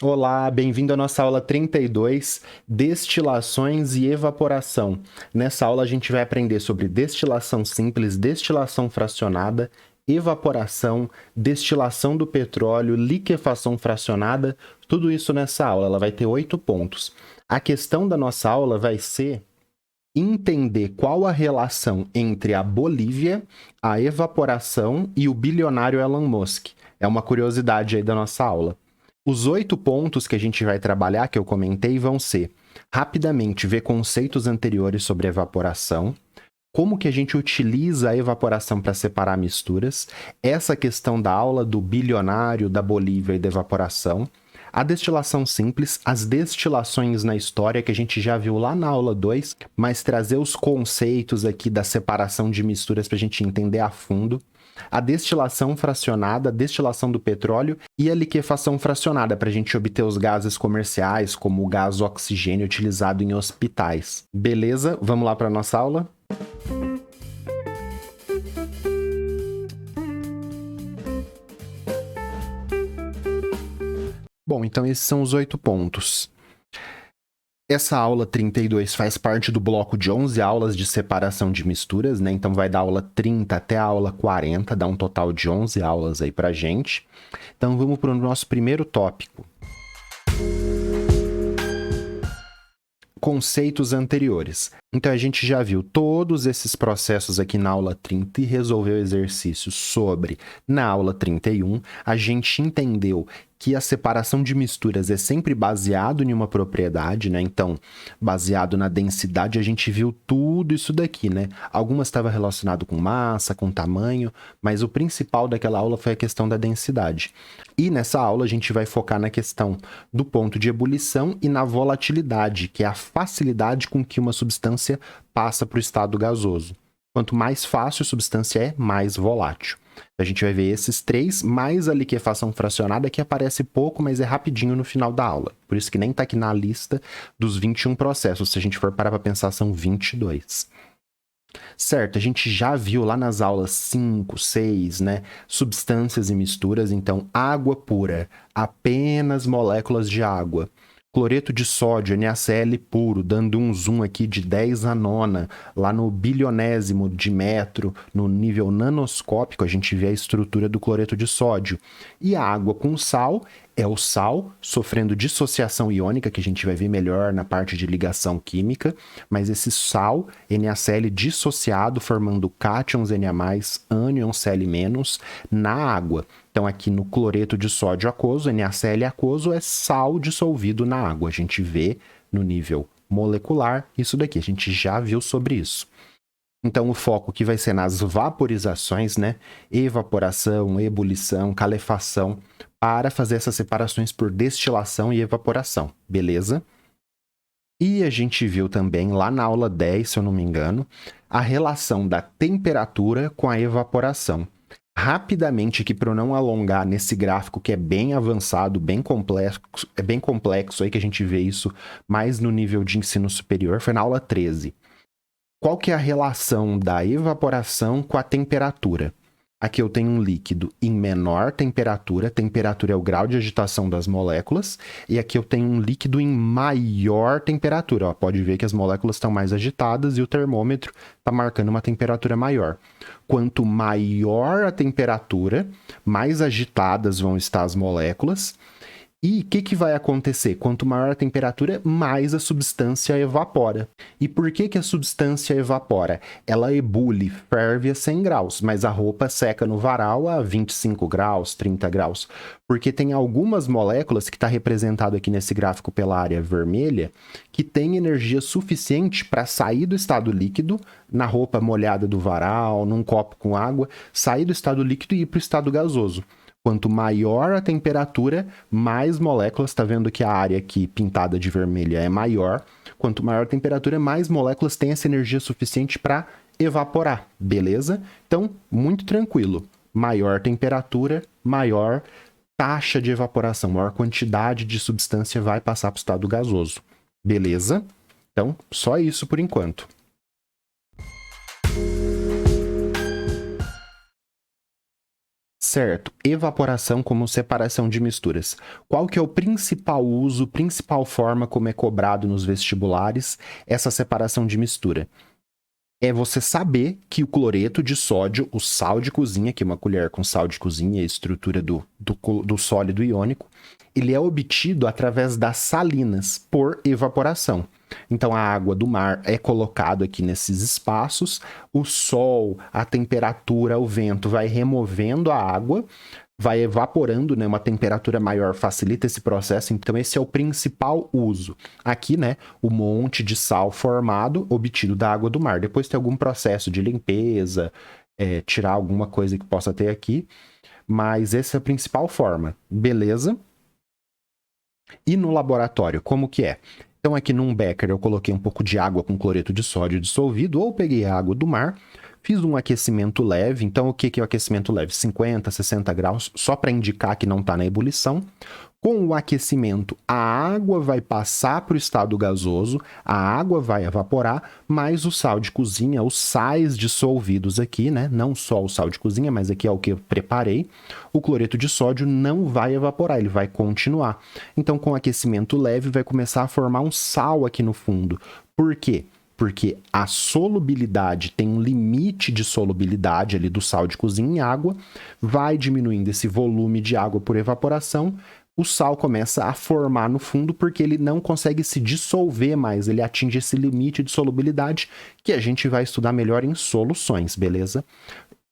Olá, bem-vindo à nossa aula 32, destilações e evaporação. Nessa aula a gente vai aprender sobre destilação simples, destilação fracionada, evaporação, destilação do petróleo, liquefação fracionada, tudo isso nessa aula. Ela vai ter 8 pontos. A questão da nossa aula vai ser entender qual a relação entre a Bolívia, a evaporação e o bilionário Elon Musk. É uma curiosidade aí da nossa aula. Os 8 pontos que a gente vai trabalhar, que eu comentei, vão ser, rapidamente, ver conceitos anteriores sobre evaporação, como que a gente utiliza a evaporação para separar misturas, essa questão da aula do bilionário, da Bolívia e da evaporação, a destilação simples, as destilações na história, que a gente já viu lá na aula 2, mas trazer os conceitos aqui da separação de misturas para a gente entender a fundo, a destilação fracionada, a destilação do petróleo e a liquefação fracionada, para a gente obter os gases comerciais, como o gás oxigênio utilizado em hospitais. Beleza? Vamos lá para a nossa aula? Bom, então esses são os 8 pontos. Essa aula 32 faz parte do bloco de 11 aulas de separação de misturas, né? Então vai da aula 30 até a aula 40, dá um total de 11 aulas aí pra gente. Então vamos para o nosso primeiro tópico. Conceitos anteriores. Então a gente já viu todos esses processos aqui na aula 30 e resolveu exercícios sobre na aula 31. A gente entendeu que a separação de misturas é sempre baseado em uma propriedade, né? Então, baseado na densidade, a gente viu tudo isso daqui, né? Algumas estavam relacionado com massa, com tamanho, mas o principal daquela aula foi a questão da densidade. E nessa aula a gente vai focar na questão do ponto de ebulição e na volatilidade, que é a facilidade com que uma substância passa para o estado gasoso. Quanto mais fácil a substância é, mais volátil. A gente vai ver esses 3, mais a liquefação fracionada, que aparece pouco, mas é rapidinho no final da aula. Por isso que nem está aqui na lista dos 21 processos. Se a gente for parar para pensar, são 22. Certo, a gente já viu lá nas aulas 5, 6, né? Substâncias e misturas. Então, água pura, apenas moléculas de água. Cloreto de sódio, NaCl puro, dando um zoom aqui de 10 a nona, lá no bilionésimo de metro, no nível nanoscópico, a gente vê a estrutura do cloreto de sódio. E a água com sal é o sal sofrendo dissociação iônica, que a gente vai ver melhor na parte de ligação química, mas esse sal, NaCl dissociado, formando cátions Na+, ânions Cl-, na água. Então, aqui no cloreto de sódio aquoso, NaCl aquoso é sal dissolvido na água. A gente vê no nível molecular isso daqui. A gente já viu sobre isso. Então, o foco que vai ser nas vaporizações, né? Evaporação, ebulição, calefação, para fazer essas separações por destilação e evaporação. Beleza? E a gente viu também, lá na aula 10, se eu não me engano, a relação da temperatura com a evaporação. Rapidamente aqui, para eu não alongar nesse gráfico que é bem avançado, bem complexo aí, que a gente vê isso mais no nível de ensino superior, foi na aula 13. Qual que é a relação da evaporação com a temperatura? Aqui eu tenho um líquido em menor temperatura, temperatura é o grau de agitação das moléculas, e aqui eu tenho um líquido em maior temperatura. Ó, pode ver que as moléculas estão mais agitadas e o termômetro está marcando uma temperatura maior. Quanto maior a temperatura, mais agitadas vão estar as moléculas. E o que vai acontecer? Quanto maior a temperatura, mais a substância evapora. E por que a substância evapora? Ela ebule, ferve a 100 graus, mas a roupa seca no varal a 25 graus, 30 graus. Porque tem algumas moléculas, que está representado aqui nesse gráfico pela área vermelha, que tem energia suficiente para sair do estado líquido, na roupa molhada do varal, num copo com água, sair do estado líquido e ir para o estado gasoso. Quanto maior a temperatura, mais moléculas, está vendo que a área aqui pintada de vermelha é maior. Quanto maior a temperatura, mais moléculas têm essa energia suficiente para evaporar, beleza? Então, muito tranquilo. Maior temperatura, maior taxa de evaporação, maior quantidade de substância vai passar para o estado gasoso, beleza? Então, só isso por enquanto. Certo, evaporação como separação de misturas. Qual que é o principal uso, principal forma como é cobrado nos vestibulares essa separação de mistura? É você saber que o cloreto de sódio, o sal de cozinha, que é uma colher com sal de cozinha, a estrutura do sólido iônico, ele é obtido através das salinas, por evaporação. Então, a água do mar é colocado aqui nesses espaços, o sol, a temperatura, o vento vai removendo a água, vai evaporando, né? Uma temperatura maior facilita esse processo, então esse é o principal uso. Aqui, né, o monte de sal formado, obtido da água do mar. Depois tem algum processo de limpeza, tirar alguma coisa que possa ter aqui, mas essa é a principal forma, beleza? E no laboratório, como que é? Então aqui num becker eu coloquei um pouco de água com cloreto de sódio dissolvido, ou peguei a água do mar, fiz um aquecimento leve. Então o que é o aquecimento leve? 50, 60 graus, só para indicar que não está na ebulição. Com o aquecimento, a água vai passar para o estado gasoso, a água vai evaporar, mas o sal de cozinha, os sais dissolvidos aqui, né? Não só o sal de cozinha, mas aqui é o que eu preparei, o cloreto de sódio não vai evaporar, ele vai continuar. Então, com aquecimento leve, vai começar a formar um sal aqui no fundo. Por quê? Porque a solubilidade tem um limite de solubilidade ali do sal de cozinha em água, vai diminuindo esse volume de água por evaporação, o sal começa a formar no fundo porque ele não consegue se dissolver mais, ele atinge esse limite de solubilidade que a gente vai estudar melhor em soluções, beleza?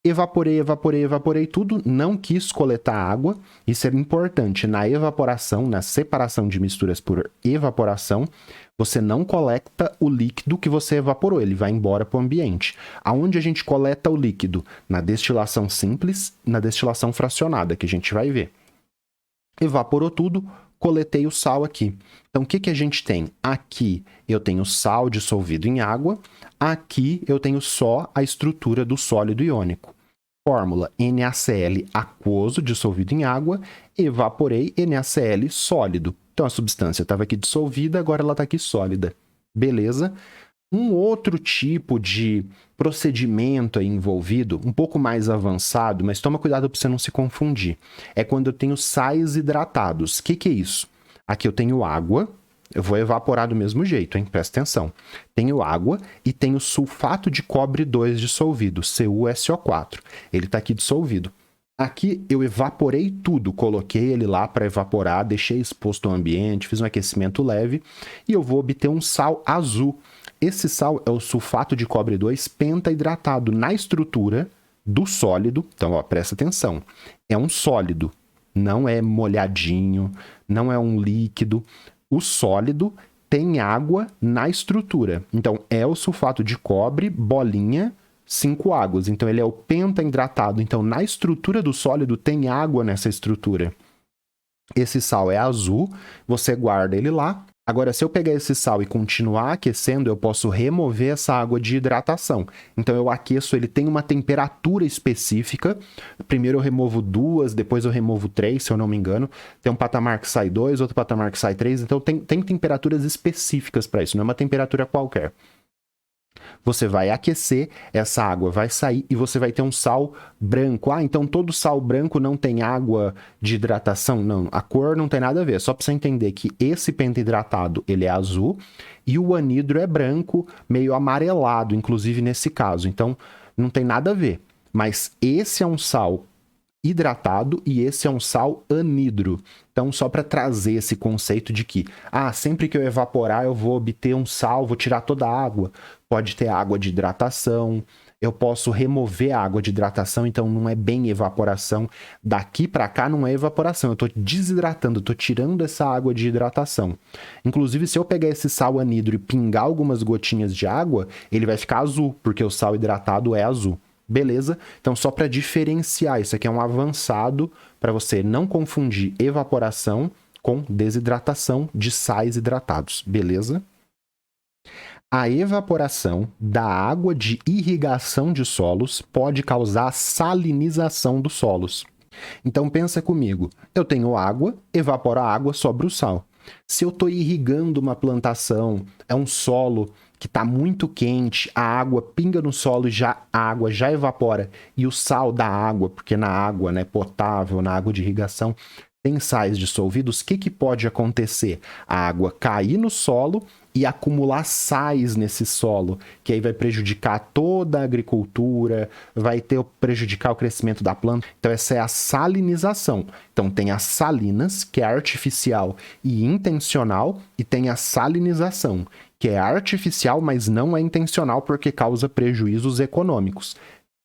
Evaporei tudo, não quis coletar água, isso é importante. Na evaporação, na separação de misturas por evaporação, você não coleta o líquido que você evaporou, ele vai embora para o ambiente. Aonde a gente coleta o líquido? Na destilação simples, na destilação fracionada, que a gente vai ver. Evaporou tudo, coletei o sal aqui. Então, o que a gente tem? Aqui eu tenho sal dissolvido em água, aqui eu tenho só a estrutura do sólido iônico. Fórmula NaCl aquoso dissolvido em água, evaporei NaCl sólido. Então, a substância estava aqui dissolvida, agora ela está aqui sólida. Beleza? Um outro tipo de procedimento aí envolvido, um pouco mais avançado, mas toma cuidado para você não se confundir. É quando eu tenho sais hidratados. O que é isso? Aqui eu tenho água, eu vou evaporar do mesmo jeito, hein? Presta atenção. Tenho água e tenho sulfato de cobre 2 dissolvido, CuSO4. Ele está aqui dissolvido. Aqui eu evaporei tudo, coloquei ele lá para evaporar, deixei exposto ao ambiente, fiz um aquecimento leve e eu vou obter um sal azul. Esse sal é o sulfato de cobre 2 pentaidratado na estrutura do sólido. Então, ó, presta atenção. É um sólido, não é molhadinho, não é um líquido. O sólido tem água na estrutura. Então, é o sulfato de cobre, bolinha, 5 águas. Então, ele é o pentaidratado. Então, na estrutura do sólido tem água nessa estrutura. Esse sal é azul, você guarda ele lá. Agora, se eu pegar esse sal e continuar aquecendo, eu posso remover essa água de hidratação. Então, eu aqueço, ele tem uma temperatura específica. Primeiro eu removo 2, depois eu removo 3, se eu não me engano. Tem um patamar que sai 2, outro patamar que sai 3. Então, tem temperaturas específicas para isso, não é uma temperatura qualquer. Você vai aquecer, essa água vai sair e você vai ter um sal branco. Ah, então todo sal branco não tem água de hidratação? Não, a cor não tem nada a ver. Só para você entender que esse pentahidratado, ele é azul e o anidro é branco, meio amarelado, inclusive nesse caso. Então, não tem nada a ver. Mas esse é um sal hidratado e esse é um sal anidro. Então, só para trazer esse conceito de que, sempre que eu evaporar, eu vou obter um sal, vou tirar toda a água. Pode ter água de hidratação, eu posso remover a água de hidratação, então não é bem evaporação. Daqui para cá não é evaporação, eu estou desidratando, estou tirando essa água de hidratação. Inclusive, se eu pegar esse sal anidro e pingar algumas gotinhas de água, ele vai ficar azul, porque o sal hidratado é azul. Beleza? Então, só para diferenciar, isso aqui é um avançado para você não confundir evaporação com desidratação de sais hidratados. Beleza? A evaporação da água de irrigação de solos pode causar salinização dos solos. Então, pensa comigo. Eu tenho água, evaporo a água, sobra o sal. Se eu estou irrigando uma plantação, é um solo que tá muito quente, a água pinga no solo e a água já evapora, e o sal da água, porque na água, né, potável, na água de irrigação, tem sais dissolvidos, o que que pode acontecer? A água cair no solo e acumular sais nesse solo, que aí vai prejudicar toda a agricultura, vai prejudicar o crescimento da planta. Então essa é a salinização. Então tem as salinas, que é artificial e intencional, e tem a salinização, que é artificial, mas não é intencional porque causa prejuízos econômicos.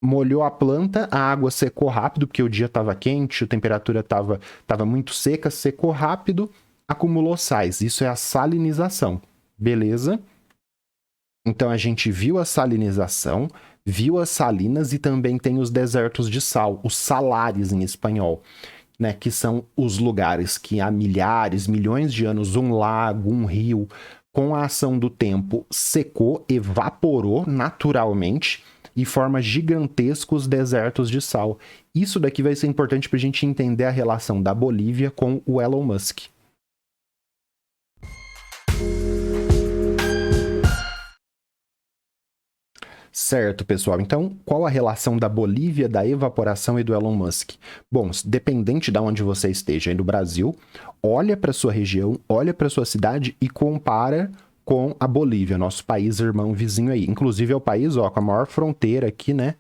Molhou a planta, a água secou rápido, porque o dia estava quente, a temperatura estava muito seca, secou rápido, acumulou sais. Isso é a salinização. Beleza? Então a gente viu a salinização, viu as salinas e também tem os desertos de sal, os salares em espanhol, né? Que são os lugares que há milhares, milhões de anos, um lago, um rio, com a ação do tempo, secou, evaporou naturalmente e forma gigantescos desertos de sal. Isso daqui vai ser importante para a gente entender a relação da Bolívia com o Elon Musk. Certo, pessoal. Então, qual a relação da Bolívia, da evaporação e do Elon Musk? Bom, dependente de onde você esteja aí no Brasil, olha para sua região, olha para sua cidade e compara com a Bolívia, nosso país irmão vizinho aí. Inclusive é o país, ó, com a maior fronteira aqui, né,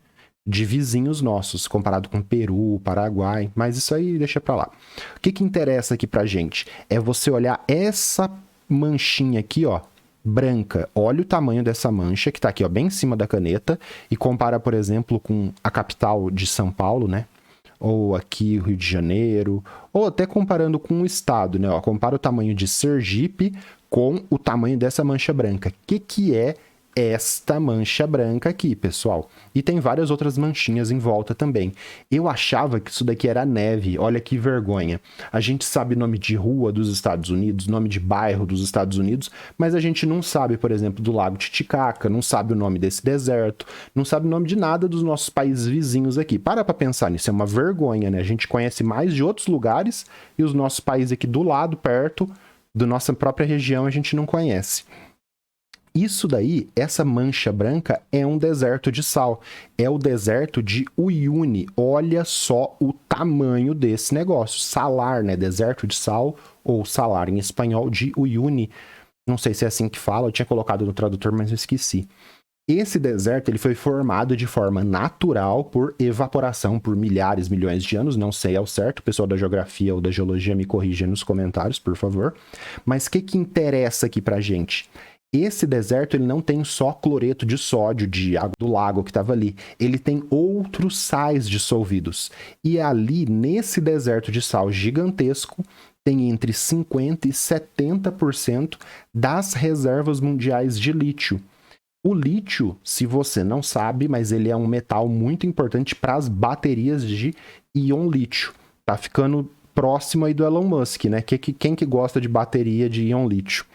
de vizinhos nossos, comparado com Peru, Paraguai, mas isso aí deixa pra lá. O que que interessa aqui pra gente? É você olhar essa manchinha aqui, ó, branca. Olha o tamanho dessa mancha que tá aqui, ó, bem em cima da caneta e compara, por exemplo, com a capital de São Paulo, né? Ou aqui o Rio de Janeiro, ou até comparando com o estado, né? Ó, compara o tamanho de Sergipe com o tamanho dessa mancha branca. O que é esta mancha branca aqui, pessoal? E tem várias outras manchinhas em volta também. Eu achava que isso daqui era neve, olha que vergonha. A gente sabe nome de rua dos Estados Unidos, nome de bairro dos Estados Unidos, mas a gente não sabe, por exemplo, do Lago Titicaca, não sabe o nome desse deserto, não sabe o nome de nada dos nossos países vizinhos aqui. Para pensar nisso, é uma vergonha, né? A gente conhece mais de outros lugares e os nossos países aqui do lado, perto da nossa própria região, a gente não conhece. Isso daí, essa mancha branca, é um deserto de sal. É o deserto de Uyuni. Olha só o tamanho desse negócio. Salar, né? Deserto de sal, ou salar em espanhol, de Uyuni. Não sei se é assim que fala, eu tinha colocado no tradutor, mas eu esqueci. Esse deserto ele foi formado de forma natural por evaporação por milhares, milhões de anos. Não sei ao certo, o pessoal da geografia ou da geologia me corrija nos comentários, por favor. Mas o que interessa aqui pra gente? Esse deserto ele não tem só cloreto de sódio de água do lago que estava ali. Ele tem outros sais dissolvidos. E ali, nesse deserto de sal gigantesco, tem entre 50% e 70% das reservas mundiais de lítio. O lítio, se você não sabe, mas ele é um metal muito importante para as baterias de íon lítio. Tá ficando próximo aí do Elon Musk, né? Quem que gosta de bateria de íon lítio?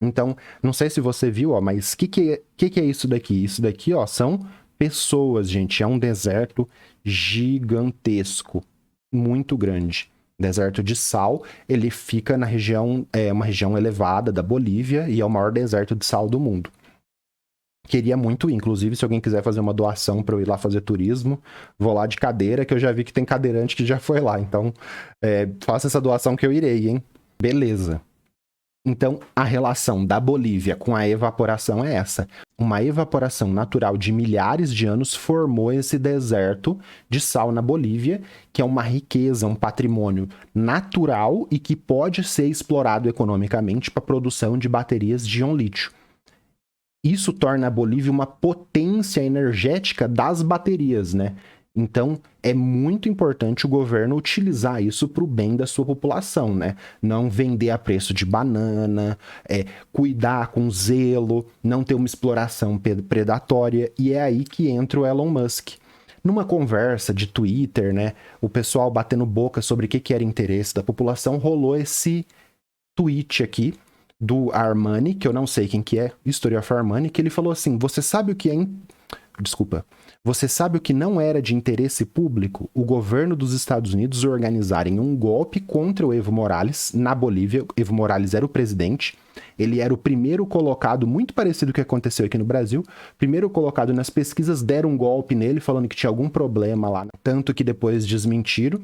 Então, não sei se você viu, ó, mas o que é isso daqui? Isso daqui, ó, são pessoas, gente. É um deserto gigantesco, muito grande. Deserto de sal, ele fica na região, uma região elevada da Bolívia e é o maior deserto de sal do mundo. Queria muito ir, inclusive, se alguém quiser fazer uma doação para eu ir lá fazer turismo, vou lá de cadeira, que eu já vi que tem cadeirante que já foi lá. Então, faça essa doação que eu irei, hein? Beleza. Então, a relação da Bolívia com a evaporação é essa. Uma evaporação natural de milhares de anos formou esse deserto de sal na Bolívia, que é uma riqueza, um patrimônio natural e que pode ser explorado economicamente para a produção de baterias de íon lítio. Isso torna a Bolívia uma potência energética das baterias, né? Então, é muito importante o governo utilizar isso para o bem da sua população, né? Não vender a preço de banana, cuidar com zelo, não ter uma exploração predatória. E é aí que entra o Elon Musk. Numa conversa de Twitter, né? O pessoal batendo boca sobre o que era interesse da população, rolou esse tweet aqui do Armani, que eu não sei quem que é, History of Armani, que ele falou assim, você sabe o que é... desculpa. Você sabe o que não era de interesse público? O governo dos Estados Unidos organizarem um golpe contra o Evo Morales na Bolívia. Evo Morales era o presidente. Ele era o primeiro colocado, muito parecido com o que aconteceu aqui no Brasil. Primeiro colocado nas pesquisas, deram um golpe nele, falando que tinha algum problema lá, tanto que depois desmentiram,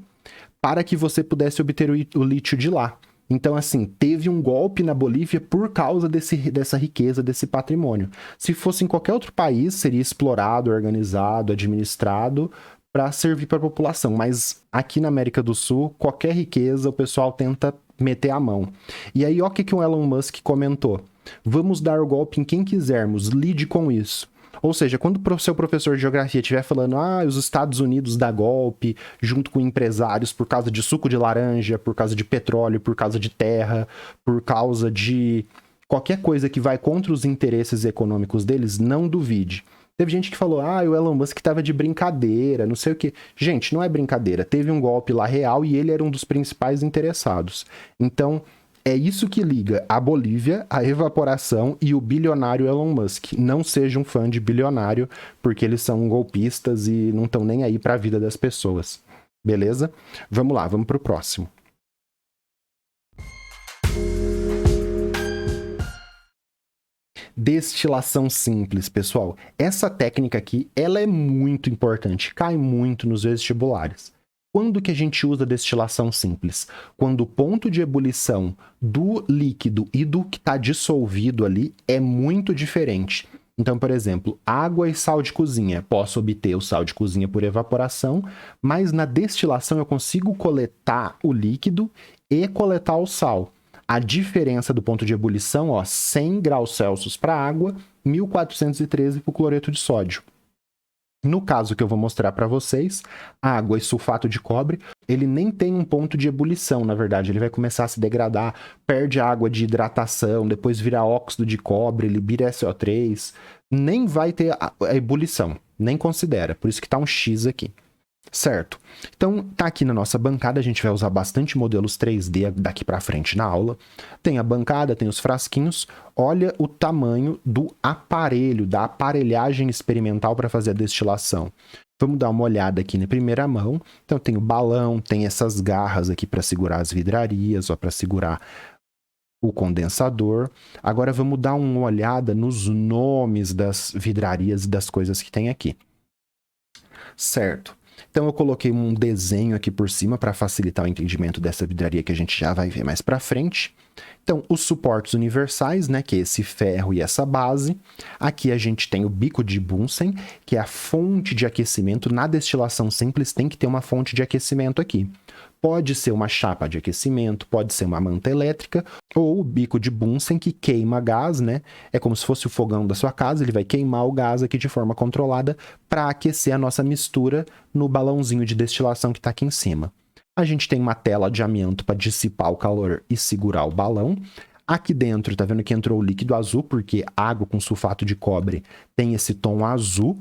para que você pudesse obter o lítio de lá. Então, assim, teve um golpe na Bolívia por causa dessa riqueza, desse patrimônio. Se fosse em qualquer outro país, seria explorado, organizado, administrado para servir para a população. Mas aqui na América do Sul, qualquer riqueza, o pessoal tenta meter a mão. E aí, ó, o que o Elon Musk comentou? Vamos dar o golpe em quem quisermos, lide com isso. Ou seja, quando o seu professor de geografia estiver falando os Estados Unidos dá golpe junto com empresários por causa de suco de laranja, por causa de petróleo, por causa de terra, por causa de qualquer coisa que vai contra os interesses econômicos deles, não duvide. Teve gente que falou, o Elon Musk estava de brincadeira, não sei o quê. Gente, não é brincadeira. Teve um golpe lá real e ele era um dos principais interessados. Então, é isso que liga a Bolívia, a evaporação e o bilionário Elon Musk. Não seja um fã de bilionário, porque eles são golpistas e não estão nem aí para a vida das pessoas. Beleza? Vamos lá, vamos para o próximo. Destilação simples, pessoal. Essa técnica aqui, ela é muito importante, cai muito nos vestibulares. Quando que a gente usa destilação simples? Quando o ponto de ebulição do líquido e do que está dissolvido ali é muito diferente. Então, por exemplo, água e sal de cozinha. Posso obter o sal de cozinha por evaporação, mas na destilação eu consigo coletar o líquido e coletar o sal. A diferença do ponto de ebulição, 100 graus Celsius para água, 1413 para o cloreto de sódio. No caso que eu vou mostrar para vocês, água e sulfato de cobre, ele nem tem um ponto de ebulição, na verdade. Ele vai começar a se degradar, perde água de hidratação, depois vira óxido de cobre, libera SO3. Nem vai ter a ebulição, nem considera. Por isso que tá um X aqui. Certo? Então, tá aqui na nossa bancada, a gente vai usar bastante modelos 3D daqui para frente na aula. Tem a bancada, tem os frasquinhos. Olha o tamanho do aparelho, da aparelhagem experimental para fazer a destilação. Vamos dar uma olhada aqui na primeira mão. Então, tem o balão, tem essas garras aqui para segurar as vidrarias, para segurar o condensador. Agora, vamos dar uma olhada nos nomes das vidrarias e das coisas que tem aqui. Certo? Então eu coloquei um desenho aqui por cima para facilitar o entendimento dessa vidraria que a gente já vai ver mais para frente. Então, os suportes universais, né, que é esse ferro e essa base. Aqui a gente tem o bico de Bunsen, que é a fonte de aquecimento. Na destilação simples tem que ter uma fonte de aquecimento aqui. Pode ser uma chapa de aquecimento, pode ser uma manta elétrica, ou o bico de Bunsen que queima gás, né? É como se fosse o fogão da sua casa, ele vai queimar o gás aqui de forma controlada para aquecer a nossa mistura no balãozinho de destilação que está aqui em cima. A gente tem uma tela de amianto para dissipar o calor e segurar o balão. Aqui dentro, tá vendo que entrou o líquido azul, porque água com sulfato de cobre tem esse tom azul.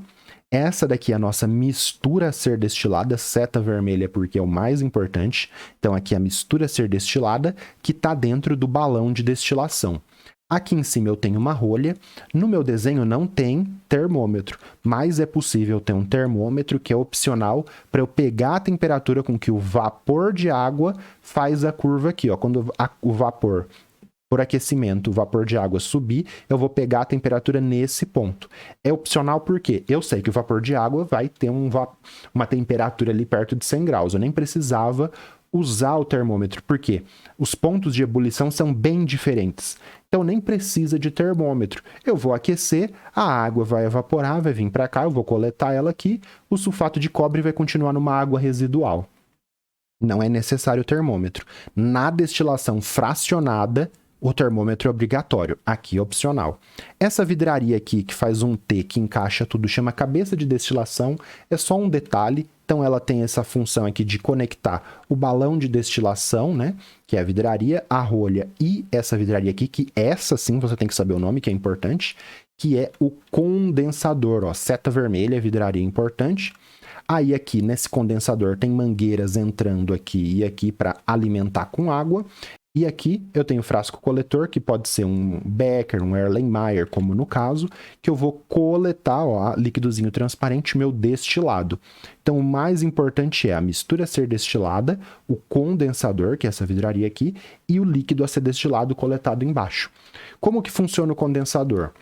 Essa daqui é a nossa mistura a ser destilada, seta vermelha porque é o mais importante. Então aqui é a mistura a ser destilada, que está dentro do balão de destilação. Aqui em cima eu tenho uma rolha. No meu desenho não tem termômetro, mas é possível ter um termômetro que é opcional para eu pegar a temperatura com que o vapor de água faz a curva aqui. Quando o vapor por aquecimento, o vapor de água subir, eu vou pegar a temperatura nesse ponto. É opcional porque eu sei que o vapor de água vai ter uma temperatura ali perto de 100 graus. Eu nem precisava usar o termômetro, porque os pontos de ebulição são bem diferentes. Então nem precisa de termômetro. Eu vou aquecer, a água vai evaporar, vai vir para cá, eu vou coletar ela aqui, o sulfato de cobre vai continuar numa água residual. Não é necessário termômetro. Na destilação fracionada, o termômetro é obrigatório, aqui é opcional. Essa vidraria aqui, que faz um T, que encaixa tudo, chama cabeça de destilação, é só um detalhe. Então ela tem essa função aqui de conectar o balão de destilação, né, que é a vidraria, a rolha e essa vidraria aqui, que essa sim você tem que saber o nome, que é importante, que é o condensador, seta vermelha, vidraria importante. Aí aqui nesse condensador tem mangueiras entrando aqui e aqui para alimentar com água. E aqui eu tenho frasco coletor, que pode ser um Becker, um Erlenmeyer, como no caso, que eu vou coletar, ó, líquidozinho transparente, meu destilado. Então, o mais importante é a mistura ser destilada, o condensador, que é essa vidraria aqui, e o líquido a ser destilado coletado embaixo. Como que funciona o condensador?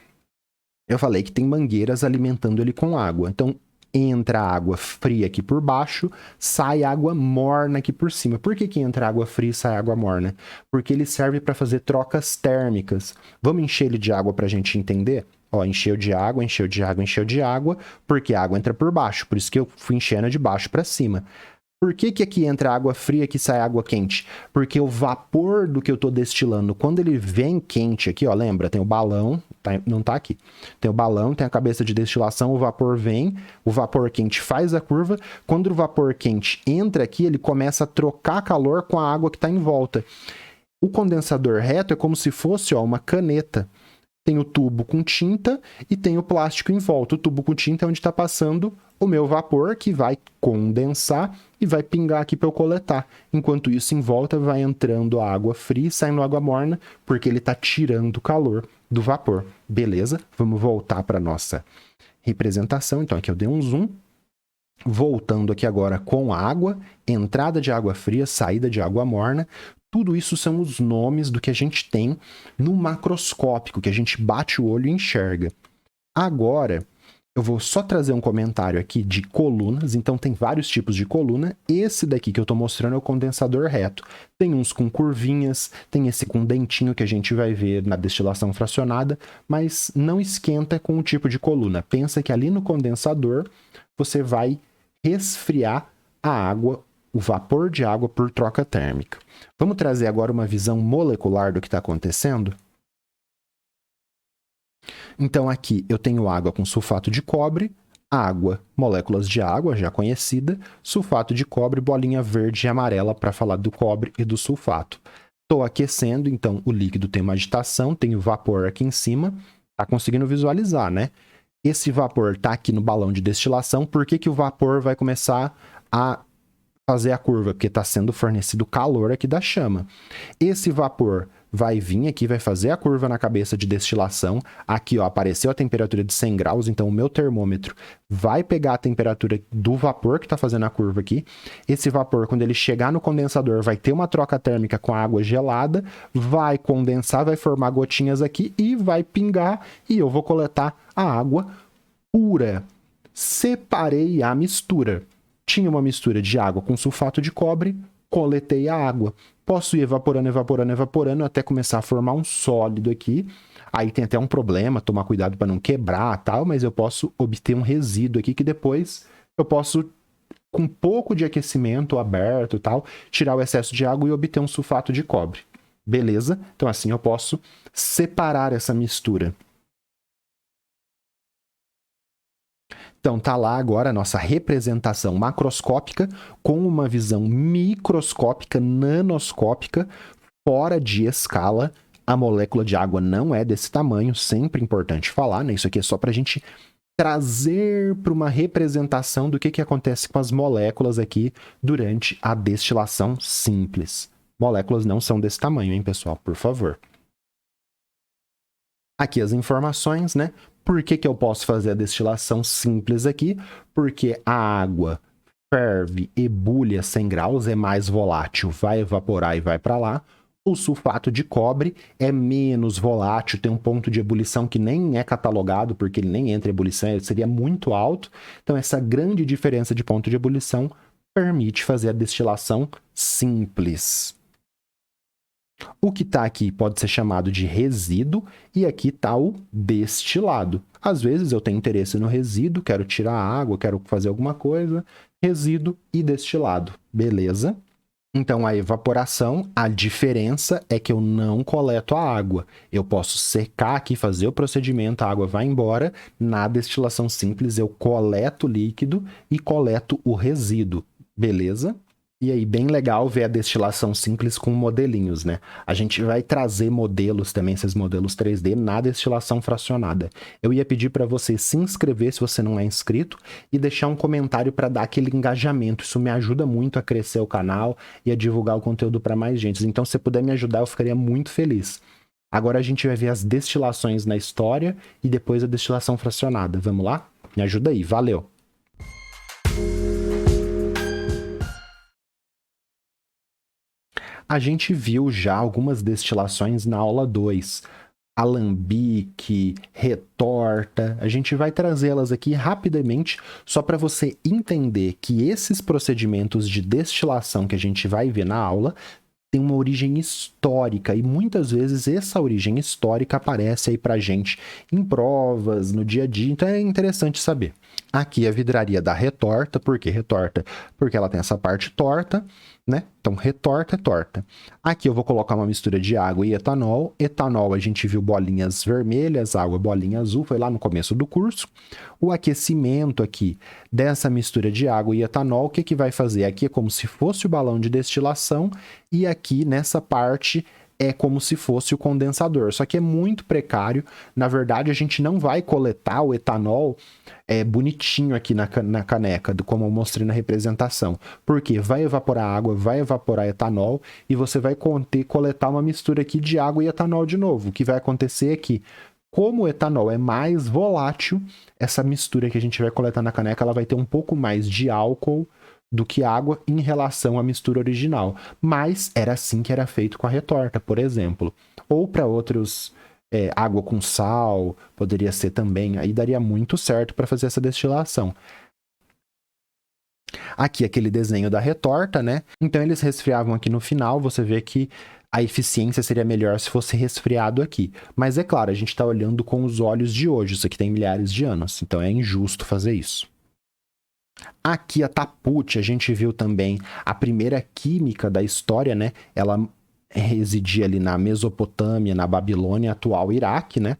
Eu falei que tem mangueiras alimentando ele com água. Então, entra água fria aqui por baixo, sai água morna aqui por cima. Por que entra água fria e sai água morna? Porque ele serve para fazer trocas térmicas. Vamos encher ele de água para a gente entender? Ó, encheu de água, encheu de água, encheu de água, porque a água entra por baixo. Por isso que eu fui enchendo de baixo para cima. Por que aqui entra água fria e aqui sai água quente? Porque o vapor do que eu estou destilando, quando ele vem quente aqui, ó, lembra? Tem o balão, não tá aqui. Tem o balão, tem a cabeça de destilação, o vapor vem, o vapor quente faz a curva. Quando o vapor quente entra aqui, ele começa a trocar calor com a água que está em volta. O condensador reto é como se fosse, ó, uma caneta. Tem o tubo com tinta e tem o plástico em volta. O tubo com tinta é onde está passando o meu vapor, que vai condensar e vai pingar aqui para eu coletar. Enquanto isso, em volta vai entrando a água fria e saindo água morna, porque ele está tirando o calor do vapor. Beleza? Vamos voltar para a nossa representação. Então, aqui eu dei um zoom. Voltando aqui agora com a água, entrada de água fria, saída de água morna. Tudo isso são os nomes do que a gente tem no macroscópico, que a gente bate o olho e enxerga. Agora, eu vou só trazer um comentário aqui de colunas. Então, tem vários tipos de coluna. Esse daqui que eu estou mostrando é o condensador reto. Tem uns com curvinhas, tem esse com dentinho que a gente vai ver na destilação fracionada, mas não esquenta com o tipo de coluna. Pensa que ali no condensador você vai resfriar a água, o vapor de água por troca térmica. Vamos trazer agora uma visão molecular do que está acontecendo? Então aqui eu tenho água com sulfato de cobre, água, moléculas de água já conhecida, sulfato de cobre, bolinha verde e amarela para falar do cobre e do sulfato. Estou aquecendo, então o líquido tem uma agitação, tem o vapor aqui em cima, está conseguindo visualizar, né? Esse vapor está aqui no balão de destilação. Por que o vapor vai começar a fazer a curva? Porque está sendo fornecido calor aqui da chama. Esse vapor vai vir aqui, vai fazer a curva na cabeça de destilação. Aqui, ó, apareceu a temperatura de 100 graus, então o meu termômetro vai pegar a temperatura do vapor que está fazendo a curva aqui. Esse vapor, quando ele chegar no condensador, vai ter uma troca térmica com a água gelada, vai condensar, vai formar gotinhas aqui e vai pingar, e eu vou coletar a água pura. Separei a mistura. Tinha uma mistura de água com sulfato de cobre, coletei a água. Posso ir evaporando, evaporando, evaporando, até começar a formar um sólido aqui. Aí tem até um problema, tomar cuidado para não quebrar, tal, mas eu posso obter um resíduo aqui que depois eu posso, com um pouco de aquecimento aberto, tal, tirar o excesso de água e obter um sulfato de cobre. Beleza? Então assim eu posso separar essa mistura. Então, tá lá agora a nossa representação macroscópica com uma visão microscópica, nanoscópica, fora de escala. A molécula de água não é desse tamanho, sempre importante falar, né? Isso aqui é só para a gente trazer para uma representação do que acontece com as moléculas aqui durante a destilação simples. Moléculas não são desse tamanho, hein, pessoal? Por favor. Aqui as informações, né? Por que eu posso fazer a destilação simples aqui? Porque a água ferve, ebulha a 100 graus, é mais volátil, vai evaporar e vai para lá. O sulfato de cobre é menos volátil, tem um ponto de ebulição que nem é catalogado, porque ele nem entra em ebulição, ele seria muito alto. Então, essa grande diferença de ponto de ebulição permite fazer a destilação simples. O que está aqui pode ser chamado de resíduo e aqui está o destilado. Às vezes eu tenho interesse no resíduo, quero tirar a água, quero fazer alguma coisa, resíduo e destilado, beleza? Então a evaporação, a diferença é que eu não coleto a água. Eu posso secar aqui, fazer o procedimento, a água vai embora. Na destilação simples eu coleto o líquido e coleto o resíduo, beleza? E aí, bem legal ver a destilação simples com modelinhos, né? A gente vai trazer modelos também, esses modelos 3D, na destilação fracionada. Eu ia pedir para você se inscrever se você não é inscrito e deixar um comentário para dar aquele engajamento. Isso me ajuda muito a crescer o canal e a divulgar o conteúdo para mais gente. Então, se você puder me ajudar, eu ficaria muito feliz. Agora a gente vai ver as destilações na história e depois a destilação fracionada. Vamos lá? Me ajuda aí, valeu! A gente viu já algumas destilações na aula 2. Alambique, retorta, a gente vai trazê-las aqui rapidamente, só para você entender que esses procedimentos de destilação que a gente vai ver na aula tem uma origem histórica e muitas vezes essa origem histórica aparece aí pra gente em provas, no dia a dia, então é interessante saber. Aqui a vidraria da retorta, por que retorta? Porque ela tem essa parte torta, né? Então, retorta é torta. Aqui eu vou colocar uma mistura de água e etanol. Etanol a gente viu bolinhas vermelhas, água bolinha azul, foi lá no começo do curso. O aquecimento aqui dessa mistura de água e etanol, o que que vai fazer? Aqui é como se fosse o balão de destilação e aqui nessa parte é como se fosse o condensador, só que é muito precário. Na verdade, a gente não vai coletar o etanol bonitinho aqui na caneca, como eu mostrei na representação, porque vai evaporar água, vai evaporar etanol, e você vai coletar uma mistura aqui de água e etanol de novo. O que vai acontecer é que, como o etanol é mais volátil, essa mistura que a gente vai coletar na caneca, ela vai ter um pouco mais de álcool do que água em relação à mistura original. Mas era assim que era feito com a retorta, por exemplo. Ou para outros, água com sal, poderia ser também. Aí daria muito certo para fazer essa destilação. Aqui aquele desenho da retorta, né? Então eles resfriavam aqui no final, você vê que a eficiência seria melhor se fosse resfriado aqui. Mas é claro, a gente está olhando com os olhos de hoje, isso aqui tem milhares de anos, então é injusto fazer isso. Aqui a Taput, a gente viu também a primeira química da história, né? Ela residia ali na Mesopotâmia, na Babilônia, atual Iraque, né?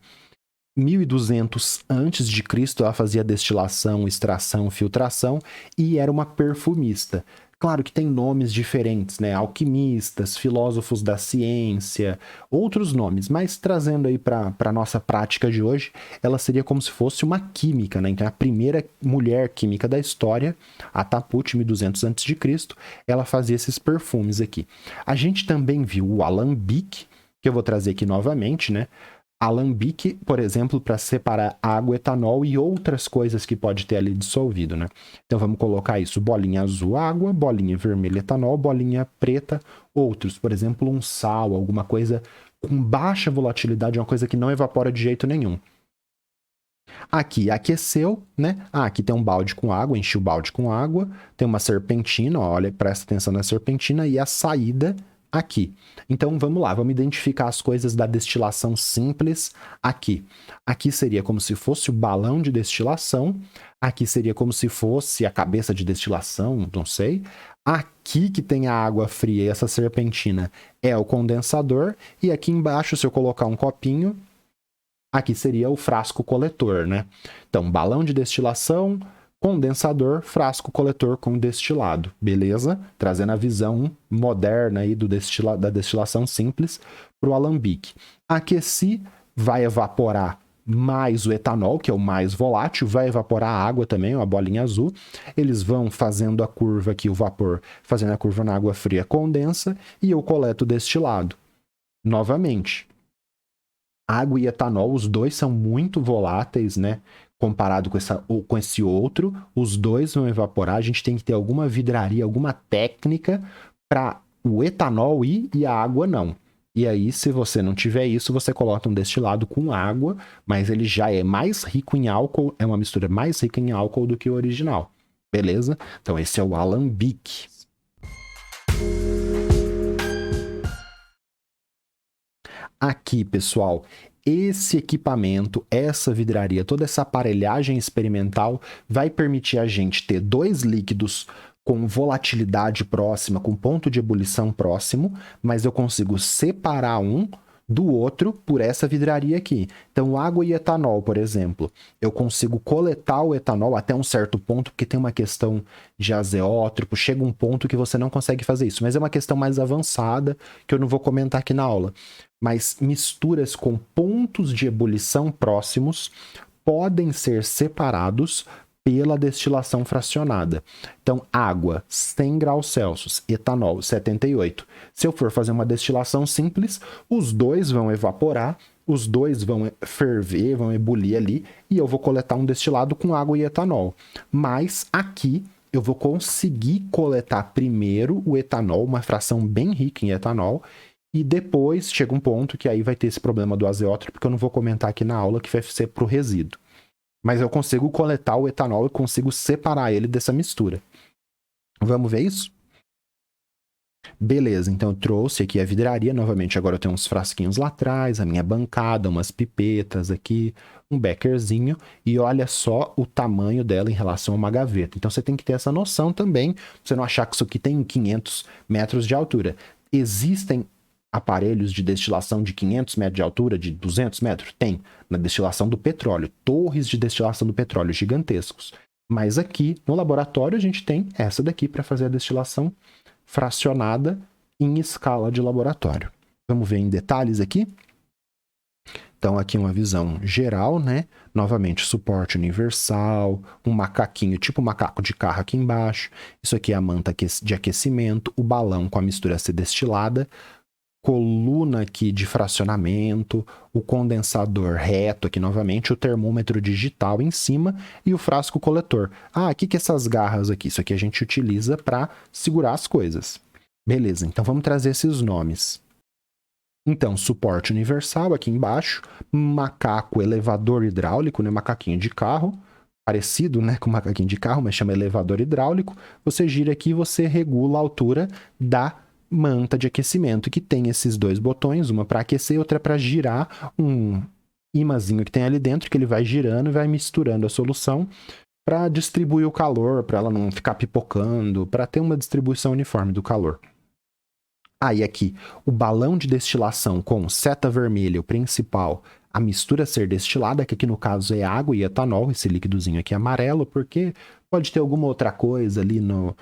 1200 antes de Cristo, ela fazia destilação, extração, filtração e era uma perfumista. Claro que tem nomes diferentes, né? Alquimistas, filósofos da ciência, outros nomes, mas trazendo aí para a nossa prática de hoje, ela seria como se fosse uma química, né? Então, a primeira mulher química da história, a Taput, 1200 a.C., ela fazia esses perfumes aqui. A gente também viu o alambique, que eu vou trazer aqui novamente, né? Alambique, por exemplo, para separar água, etanol e outras coisas que pode ter ali dissolvido, né? Então vamos colocar isso: bolinha azul, água, bolinha vermelha, etanol, bolinha preta, outros, por exemplo, um sal, alguma coisa com baixa volatilidade, uma coisa que não evapora de jeito nenhum. Aqui aqueceu, né? Aqui tem um balde com água, enchi o balde com água, tem uma serpentina, olha, presta atenção na serpentina, e a saída aqui. Então vamos lá, vamos identificar as coisas da destilação simples aqui. Aqui seria como se fosse o balão de destilação, aqui seria como se fosse a cabeça de destilação, não sei. Aqui que tem a água fria e essa serpentina é o condensador, e aqui embaixo, se eu colocar um copinho, aqui seria o frasco coletor, né? Então, balão de destilação, condensador, frasco coletor com destilado, beleza? Trazendo a visão moderna aí da destilação simples para o alambique. Aqueci, vai evaporar mais o etanol, que é o mais volátil, vai evaporar a água também, a bolinha azul. Eles vão fazendo a curva aqui, o vapor, fazendo a curva na água fria, condensa, e eu coleto o destilado. Novamente, água e etanol, os dois são muito voláteis, né? Comparado com esse outro, os dois vão evaporar. A gente tem que ter alguma vidraria, alguma técnica para o etanol ir e a água não. E aí, se você não tiver isso, você coloca um destilado com água, mas ele já é mais rico em álcool, é uma mistura mais rica em álcool do que o original. Beleza? Então, esse é o alambique. Aqui, pessoal, esse equipamento, essa vidraria, toda essa aparelhagem experimental vai permitir a gente ter dois líquidos com volatilidade próxima, com ponto de ebulição próximo, mas eu consigo separar um do outro por essa vidraria aqui. Então, água e etanol, por exemplo, eu consigo coletar o etanol até um certo ponto, porque tem uma questão de azeótropo, chega um ponto que você não consegue fazer isso, mas é uma questão mais avançada que eu não vou comentar aqui na aula. Mas misturas com pontos de ebulição próximos podem ser separados pela destilação fracionada. Então, água, 100 graus Celsius, etanol, 78. Se eu for fazer uma destilação simples, os dois vão evaporar, os dois vão ferver, vão ebulir ali, e eu vou coletar um destilado com água e etanol. Mas aqui eu vou conseguir coletar primeiro o etanol, uma fração bem rica em etanol, e depois chega um ponto que aí vai ter esse problema do azeótropo, que eu não vou comentar aqui na aula, que vai ser para o resíduo. Mas eu consigo coletar o etanol e consigo separar ele dessa mistura. Vamos ver isso? Beleza, então eu trouxe aqui a vidraria. Novamente, agora eu tenho uns frasquinhos lá atrás, a minha bancada, umas pipetas aqui, um beckerzinho. E olha só o tamanho dela em relação a uma gaveta. Então você tem que ter essa noção também, pra você não achar que isso aqui tem 500 metros de altura. Existem aparelhos de destilação de 500 metros de altura, de 200 metros? Tem, na destilação do petróleo. Torres de destilação do petróleo gigantescos. Mas aqui, no laboratório, a gente tem essa daqui para fazer a destilação fracionada em escala de laboratório. Vamos ver em detalhes aqui? Então, aqui uma visão geral, né? Novamente, suporte universal, um macaquinho, tipo macaco de carro aqui embaixo. Isso aqui é a manta de aquecimento, o balão com a mistura a ser destilada, coluna aqui de fracionamento, o condensador reto aqui novamente, o termômetro digital em cima e o frasco coletor. Ah, o que é essas garras aqui? Isso aqui a gente utiliza para segurar as coisas. Beleza, então vamos trazer esses nomes. Então, suporte universal aqui embaixo, macaco elevador hidráulico, né? Macaquinho de carro, parecido, né, com macaquinho de carro, mas chama elevador hidráulico. Você gira aqui e você regula a altura da manta de aquecimento, que tem esses dois botões, uma para aquecer e outra para girar um imãzinho que tem ali dentro, que ele vai girando e vai misturando a solução para distribuir o calor, para ela não ficar pipocando, para ter uma distribuição uniforme do calor. Aí aqui, o balão de destilação com seta vermelha, o principal, a mistura a ser destilada, que aqui no caso é água e etanol, esse líquidozinho aqui é amarelo, porque pode ter alguma outra coisa ali no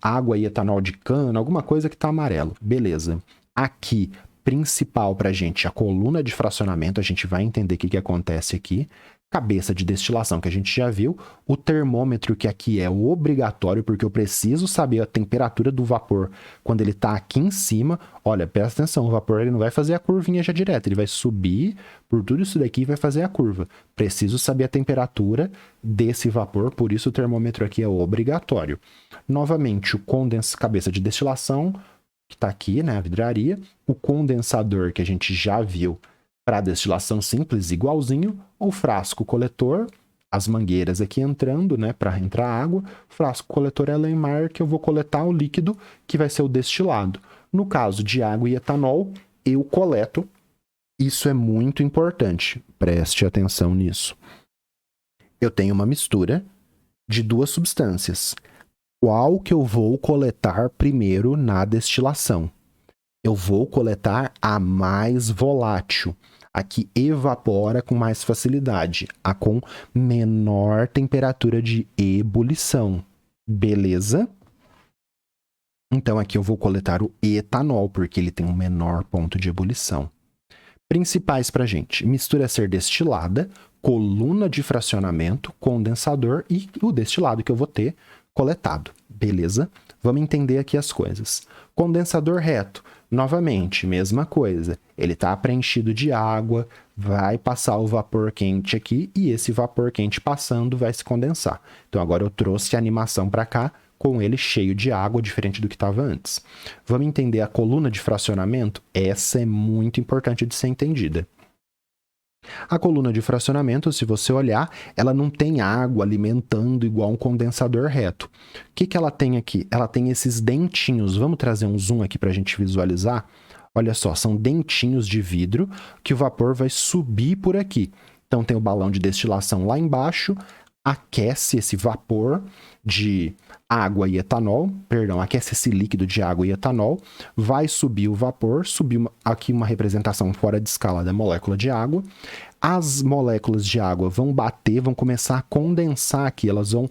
água e etanol de cana, alguma coisa que tá amarelo. Beleza. Aqui, principal pra gente, a coluna de fracionamento, a gente vai entender o que acontece aqui. Cabeça de destilação, que a gente já viu. O termômetro, que aqui é obrigatório, porque eu preciso saber a temperatura do vapor quando ele tá aqui em cima. Olha, presta atenção, o vapor ele não vai fazer a curvinha já direto, ele vai subir por tudo isso daqui e vai fazer a curva. Preciso saber a temperatura desse vapor, por isso o termômetro aqui é obrigatório. Novamente, o cabeça de destilação, que tá aqui, né, a vidraria. O condensador, que a gente já viu, para destilação simples, igualzinho, o frasco coletor, as mangueiras aqui entrando, né, para entrar água, o frasco coletor Erlenmeyer, que eu vou coletar o líquido, que vai ser o destilado. No caso de água e etanol, eu coleto, isso é muito importante, preste atenção nisso. Eu tenho uma mistura de duas substâncias. Qual que eu vou coletar primeiro na destilação? Eu vou coletar a mais volátil, a que evapora com mais facilidade, a com menor temperatura de ebulição. Beleza? Então aqui eu vou coletar o etanol, porque ele tem um menor ponto de ebulição. Principais para gente: mistura a ser destilada, coluna de fracionamento, condensador e o destilado que eu vou ter coletado. Beleza? Vamos entender aqui as coisas. Condensador reto. Novamente, mesma coisa. Ele está preenchido de água, vai passar o vapor quente aqui e esse vapor quente passando vai se condensar. Então agora eu trouxe a animação para cá com ele cheio de água, diferente do que estava antes. Vamos entender a coluna de fracionamento? Essa é muito importante de ser entendida. A coluna de fracionamento, se você olhar, ela não tem água alimentando igual um condensador reto. O que ela tem aqui? Ela tem esses dentinhos. Vamos trazer um zoom aqui para a gente visualizar? Olha só, são dentinhos de vidro que o vapor vai subir por aqui. Então tem o balão de destilação lá embaixo, aquece esse vapor de água e etanol, perdão, aquece esse líquido de água e etanol, vai subir o vapor, aqui uma representação fora de escala da molécula de água. As moléculas de água vão bater, vão começar a condensar aqui, elas vão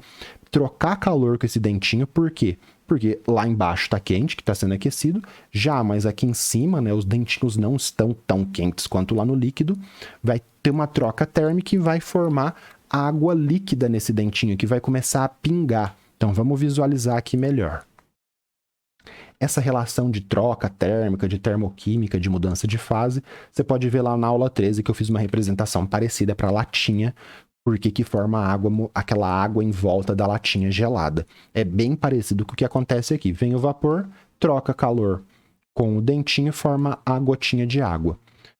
trocar calor com esse dentinho, por quê? Porque lá embaixo está quente, que está sendo aquecido, mas aqui em cima, né, os dentinhos não estão tão quentes quanto lá no líquido, vai ter uma troca térmica e vai formar água líquida nesse dentinho, que vai começar a pingar. Então vamos visualizar aqui melhor. Essa relação de troca térmica, de termoquímica, de mudança de fase, você pode ver lá na aula 13 que eu fiz uma representação parecida para a latinha, porque que forma aquela água em volta da latinha gelada. É bem parecido com o que acontece aqui. Vem o vapor, troca calor com o dentinho e forma a gotinha de água.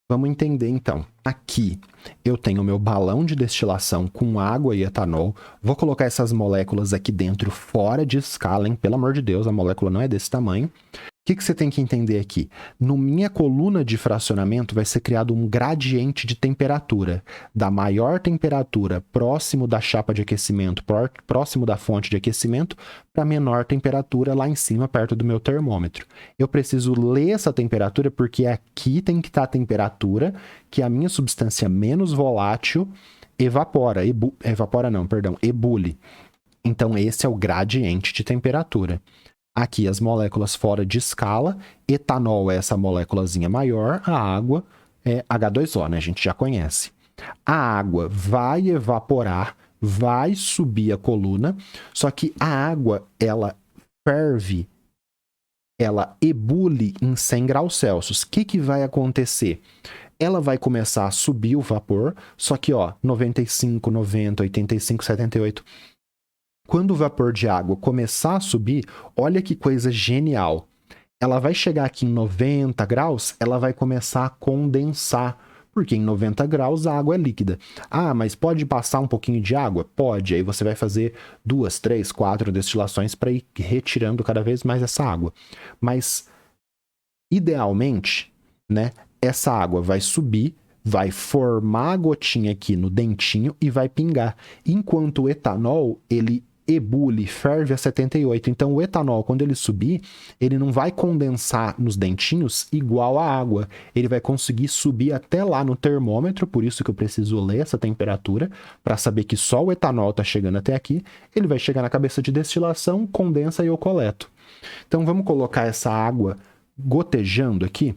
Vamos entender então. Aqui eu tenho meu balão de destilação com água e etanol. Vou colocar essas moléculas aqui dentro fora de escala, hein? Pelo amor de Deus, a molécula não é desse tamanho. O que você tem que entender aqui? Na minha coluna de fracionamento vai ser criado um gradiente de temperatura. Da maior temperatura próximo da chapa de aquecimento, próximo da fonte de aquecimento, para menor temperatura lá em cima, perto do meu termômetro. Eu preciso ler essa temperatura porque aqui tem que estar a temperatura que a minha substância menos volátil ebule. Então esse é o gradiente de temperatura. Aqui as moléculas fora de escala, etanol é essa moléculazinha maior, a água é H2O, né? A gente já conhece. A água vai evaporar, vai subir a coluna, só que a água, ela ferve, ela ebule em 100 graus Celsius. O que vai acontecer? Ela vai começar a subir o vapor, só que 95, 90, 85, 78... Quando o vapor de água começar a subir, olha que coisa genial. Ela vai chegar aqui em 90 graus, ela vai começar a condensar, porque em 90 graus a água é líquida. Ah, mas pode passar um pouquinho de água? Pode. Aí você vai fazer 2, 3, 4 destilações para ir retirando cada vez mais essa água. Mas, idealmente, né, essa água vai subir, vai formar a gotinha aqui no dentinho e vai pingar. Enquanto o etanol, ele ebule, ferve a 78. Então, o etanol, quando ele subir, ele não vai condensar nos dentinhos igual a água. Ele vai conseguir subir até lá no termômetro, por isso que eu preciso ler essa temperatura, para saber que só o etanol está chegando até aqui. Ele vai chegar na cabeça de destilação, condensa e eu coleto. Então, vamos colocar essa água gotejando aqui.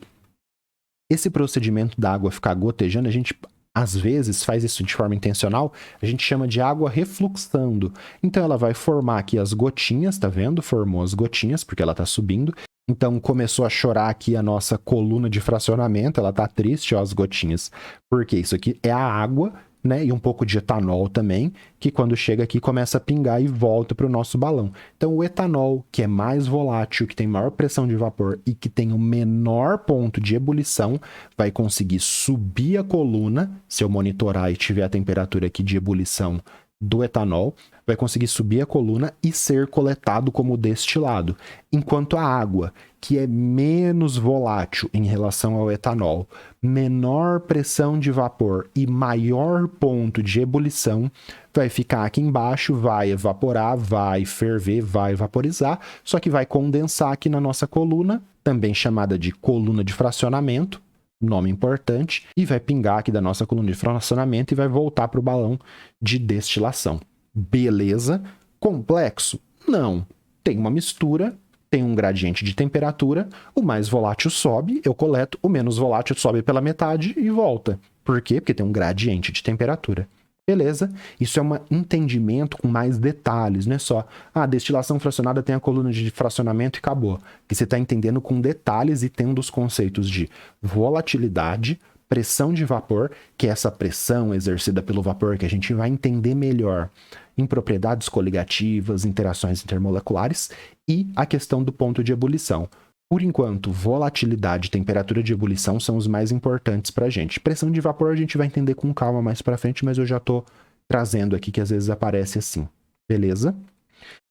Esse procedimento da água ficar gotejando, a gente às vezes faz isso de forma intencional, a gente chama de água refluxando. Então ela vai formar aqui as gotinhas, tá vendo? Formou as gotinhas, porque ela tá subindo. Então começou a chorar aqui a nossa coluna de fracionamento, ela tá triste, ó, as gotinhas. Porque isso aqui é a água, né? E um pouco de etanol também, que quando chega aqui começa a pingar e volta para o nosso balão. Então o etanol, que é mais volátil, que tem maior pressão de vapor e que tem o menor ponto de ebulição, vai conseguir subir a coluna, se eu monitorar e tiver a temperatura aqui de ebulição do etanol, vai conseguir subir a coluna e ser coletado como destilado. Enquanto a água, que é menos volátil em relação ao etanol, menor pressão de vapor e maior ponto de ebulição, vai ficar aqui embaixo, vai evaporar, vai ferver, vai vaporizar, só que vai condensar aqui na nossa coluna, também chamada de coluna de fracionamento, nome importante, e vai pingar aqui da nossa coluna de fracionamento e vai voltar para o balão de destilação. Beleza? Complexo? Não. Tem uma mistura, tem um gradiente de temperatura, o mais volátil sobe, eu coleto, o menos volátil sobe pela metade e volta. Por quê? Porque tem um gradiente de temperatura. Beleza? Isso é um entendimento com mais detalhes, não é só, destilação fracionada tem a coluna de fracionamento e acabou. Que você está entendendo com detalhes e tendo os conceitos de volatilidade, pressão de vapor, que é essa pressão exercida pelo vapor que a gente vai entender melhor em propriedades coligativas, interações intermoleculares, e a questão do ponto de ebulição. Por enquanto, volatilidade e temperatura de ebulição são os mais importantes para a gente. Pressão de vapor a gente vai entender com calma mais para frente, mas eu já estou trazendo aqui que às vezes aparece assim. Beleza?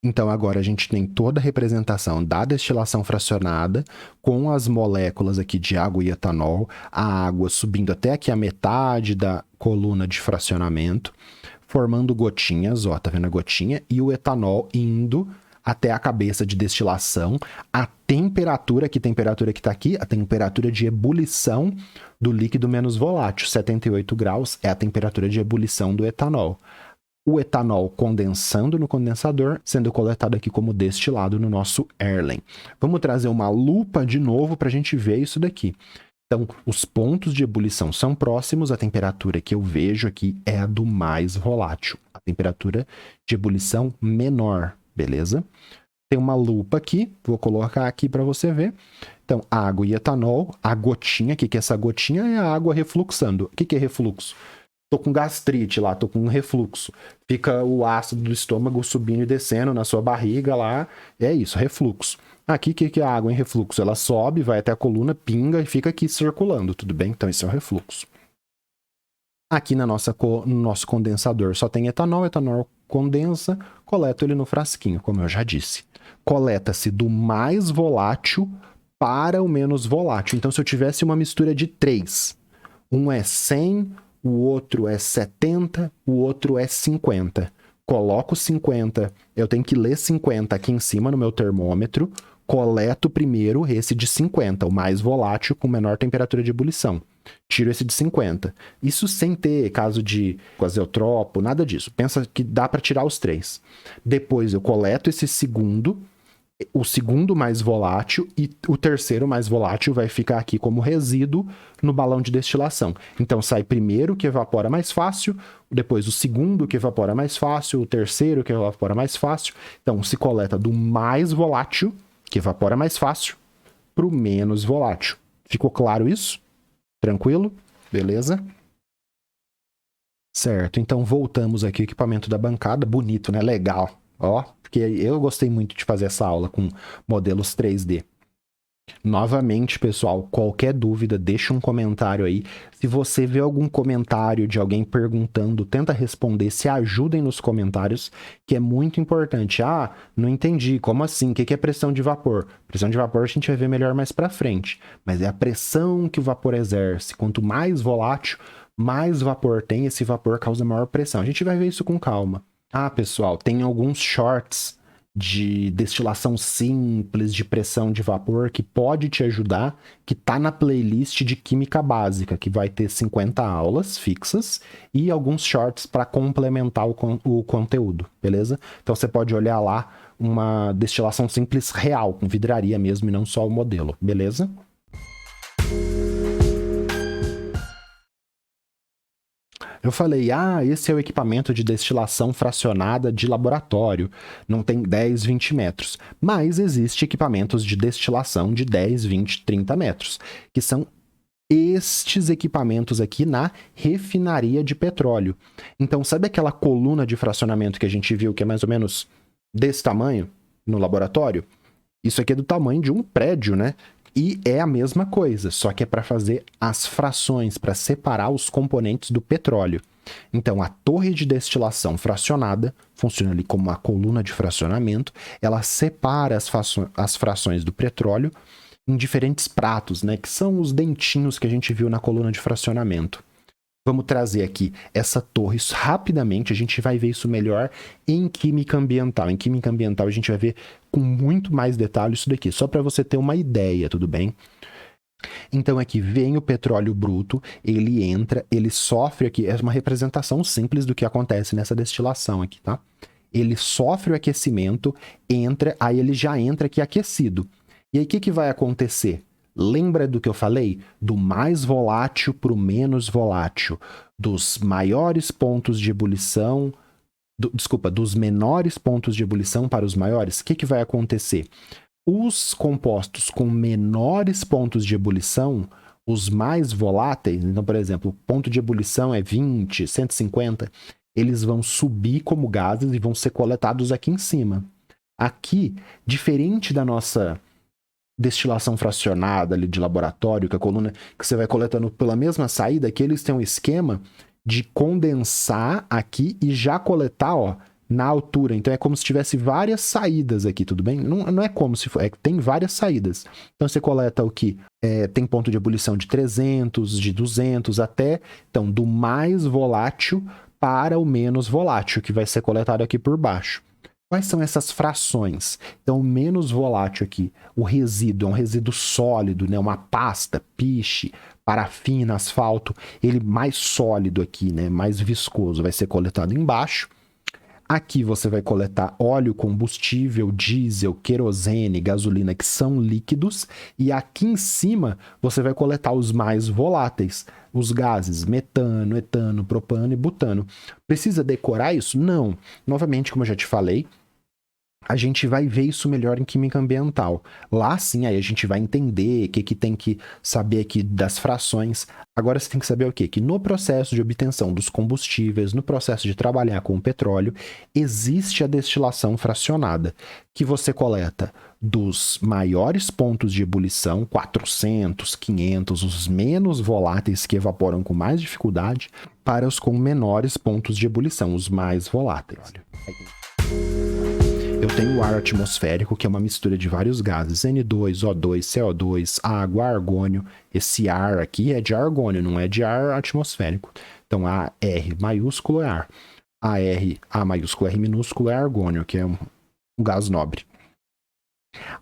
Então agora a gente tem toda a representação da destilação fracionada com as moléculas aqui de água e etanol, a água subindo até aqui a metade da coluna de fracionamento, formando gotinhas, ó, tá vendo a gotinha? E o etanol indo até a cabeça de destilação, a temperatura, que temperatura que está aqui? A temperatura de ebulição do líquido menos volátil, 78 graus, é a temperatura de ebulição do etanol. O etanol condensando no condensador, sendo coletado aqui como destilado no nosso Erlen. Vamos trazer uma lupa de novo para a gente ver isso daqui. Então, os pontos de ebulição são próximos, a temperatura que eu vejo aqui é a do mais volátil. A temperatura de ebulição menor, beleza? Tem uma lupa aqui, vou colocar aqui para você ver. Então, água e etanol, a gotinha, o que é essa gotinha? É a água refluxando. O que é refluxo? Tô com gastrite lá, tô com refluxo. Fica o ácido do estômago subindo e descendo na sua barriga lá. É isso, refluxo. Aqui, o que é a água em refluxo? Ela sobe, vai até a coluna, pinga e fica aqui circulando, tudo bem? Então, esse é o refluxo. Aqui no nosso condensador só tem etanol, etanol condensa, coleto ele no frasquinho, como eu já disse. Coleta-se do mais volátil para o menos volátil. Então, se eu tivesse uma mistura de 3, um é 100, o outro é 70, o outro é 50. Coloco 50, eu tenho que ler 50 aqui em cima no meu termômetro, coleto primeiro esse de 50, o mais volátil com menor temperatura de ebulição. Tiro esse de 50. Isso sem ter caso de azeotropo, nada disso. Pensa que dá para tirar os 3. Depois eu coleto esse segundo, o segundo mais volátil, e o terceiro mais volátil vai ficar aqui como resíduo no balão de destilação. Então sai primeiro o que evapora mais fácil, depois o segundo que evapora mais fácil, o terceiro que evapora mais fácil. Então se coleta do mais volátil, que evapora mais fácil, para o menos volátil. Ficou claro isso? Tranquilo? Beleza? Certo, então voltamos aqui ao equipamento da bancada. Bonito, né? Legal. Ó, porque eu gostei muito de fazer essa aula com modelos 3D. Novamente, pessoal, qualquer dúvida, deixa um comentário aí. Se você vê algum comentário de alguém perguntando, tenta responder, se ajudem nos comentários, que é muito importante. Ah, não entendi, como assim? O que é pressão de vapor? Pressão de vapor a gente vai ver melhor mais pra frente, mas é a pressão que o vapor exerce. Quanto mais volátil, mais vapor tem, esse vapor causa maior pressão. A gente vai ver isso com calma. Ah, pessoal, tem alguns shorts de destilação simples, de pressão de vapor, que pode te ajudar, que tá na playlist de Química Básica, que vai ter 50 aulas fixas e alguns shorts para complementar o conteúdo, beleza? Então você pode olhar lá uma destilação simples real, com vidraria mesmo e não só o modelo, beleza? Eu falei, esse é o equipamento de destilação fracionada de laboratório, não tem 10, 20 metros. Mas existe equipamentos de destilação de 10, 20, 30 metros, que são estes equipamentos aqui na refinaria de petróleo. Então, sabe aquela coluna de fracionamento que a gente viu, que é mais ou menos desse tamanho no laboratório? Isso aqui é do tamanho de um prédio, né? E é a mesma coisa, só que é para fazer as frações, para separar os componentes do petróleo. Então, a torre de destilação fracionada funciona ali como uma coluna de fracionamento. Ela separa as frações do petróleo em diferentes pratos, né? Que são os dentinhos que a gente viu na coluna de fracionamento. Vamos trazer aqui essa torre rapidamente, a gente vai ver isso melhor em química ambiental. Em química ambiental a gente vai ver com muito mais detalhe isso daqui, só para você ter uma ideia, tudo bem? Então aqui vem o petróleo bruto, ele entra, ele sofre aqui, é uma representação simples do que acontece nessa destilação aqui, tá? Ele sofre o aquecimento, entra, aí ele já entra aqui aquecido. E aí o que vai acontecer? Lembra do que eu falei? Do mais volátil para o menos volátil. Dos maiores pontos de ebulição... dos menores pontos de ebulição para os maiores. O que vai acontecer? Os compostos com menores pontos de ebulição, os mais voláteis, então, por exemplo, o ponto de ebulição é 20, 150, eles vão subir como gases e vão ser coletados aqui em cima. Aqui, diferente da nossa destilação fracionada ali de laboratório, que a coluna que você vai coletando pela mesma saída, que eles têm um esquema de condensar aqui e já coletar, ó, na altura. Então é como se tivesse várias saídas aqui, tudo bem? Não é como se for, é que tem várias saídas. Então você coleta o que tem ponto de ebulição de 300, de 200 até, então, do mais volátil para o menos volátil, que vai ser coletado aqui por baixo. Quais são essas frações? Então, o menos volátil aqui, o resíduo, é um resíduo sólido, né? Uma pasta, piche, parafina, asfalto, ele mais sólido aqui, né? Mais viscoso, vai ser coletado embaixo. Aqui você vai coletar óleo, combustível, diesel, querosene, gasolina, que são líquidos. E aqui em cima você vai coletar os mais voláteis, os gases, metano, etano, propano e butano. Precisa decorar isso? Não. Novamente, como eu já te falei, a gente vai ver isso melhor em química ambiental. Lá sim, aí a gente vai entender o que tem que saber aqui das frações. Agora você tem que saber o quê? Que no processo de obtenção dos combustíveis, no processo de trabalhar com o petróleo, existe a destilação fracionada, que você coleta dos maiores pontos de ebulição, 400, 500, os menos voláteis que evaporam com mais dificuldade, para os com menores pontos de ebulição, os mais voláteis. Eu tenho o ar atmosférico, que é uma mistura de vários gases, N2, O2, CO2, água, argônio. Esse ar aqui é de argônio, não é de ar atmosférico. Então, A, R maiúsculo é ar. A maiúsculo, R minúsculo é argônio, que é um gás nobre.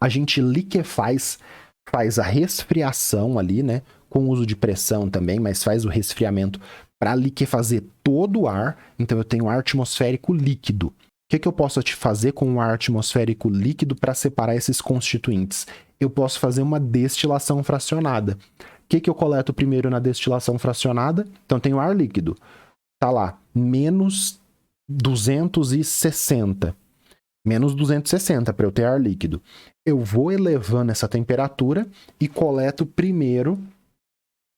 A gente liquefaz, faz a resfriação ali, né? Com uso de pressão também, mas faz o resfriamento para liquefazer todo o ar. Então, eu tenho ar atmosférico líquido. O que eu posso te fazer com o ar atmosférico líquido para separar esses constituintes? Eu posso fazer uma destilação fracionada. O que eu coleto primeiro na destilação fracionada? Então, tem o ar líquido. Tá lá, menos 260. Menos 260 para eu ter ar líquido. Eu vou elevando essa temperatura e coleto primeiro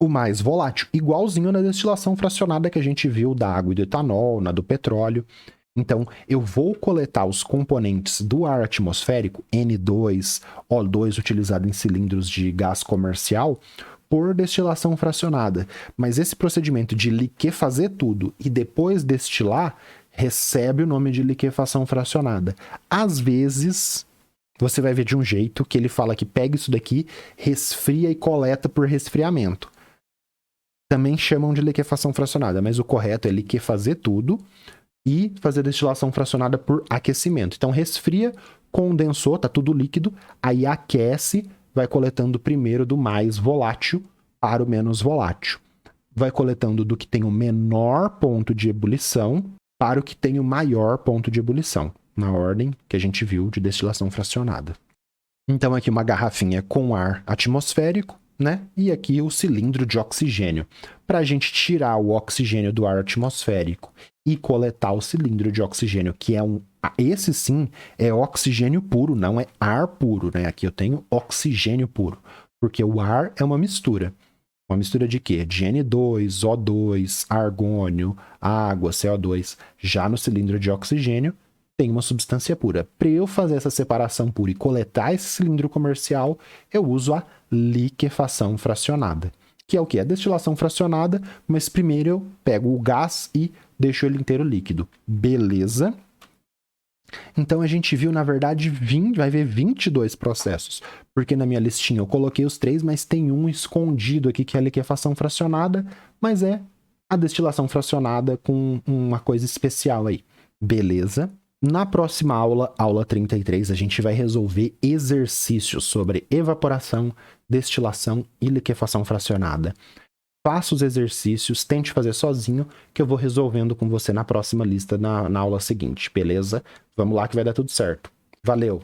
o mais volátil. Igualzinho na destilação fracionada que a gente viu da água e do etanol, na do petróleo. Então, eu vou coletar os componentes do ar atmosférico, N2, O2, utilizado em cilindros de gás comercial, por destilação fracionada. Mas esse procedimento de liquefazer tudo e depois destilar, recebe o nome de liquefação fracionada. Às vezes, você vai ver de um jeito que ele fala que pega isso daqui, resfria e coleta por resfriamento. Também chamam de liquefação fracionada, mas o correto é liquefazer tudo e fazer destilação fracionada por aquecimento. Então, resfria, condensou, tá tudo líquido, aí aquece, vai coletando primeiro do mais volátil para o menos volátil. Vai coletando do que tem o menor ponto de ebulição para o que tem o maior ponto de ebulição, na ordem que a gente viu de destilação fracionada. Então, aqui uma garrafinha com ar atmosférico, né? E aqui o cilindro de oxigênio. Para a gente tirar o oxigênio do ar atmosférico e coletar o cilindro de oxigênio, que é esse sim é oxigênio puro, não é ar puro, né? Aqui eu tenho oxigênio puro, porque o ar é uma mistura. Uma mistura de quê? De N2, O2, argônio, água, CO2. Já no cilindro de oxigênio tem uma substância pura. Para eu fazer essa separação pura e coletar esse cilindro comercial, eu uso a liquefação fracionada. Que é o quê? A destilação fracionada, mas primeiro eu pego o gás e deixo ele inteiro líquido. Beleza? Então a gente viu, na verdade, vai ver 22 processos. Porque na minha listinha eu coloquei os 3, mas tem um escondido aqui que é a liquefação fracionada, mas é a destilação fracionada com uma coisa especial aí. Beleza? Na próxima aula, aula 33, a gente vai resolver exercícios sobre evaporação, destilação e liquefação fracionada. Faça os exercícios, tente fazer sozinho, que eu vou resolvendo com você na próxima lista, na aula seguinte, beleza? Vamos lá que vai dar tudo certo. Valeu!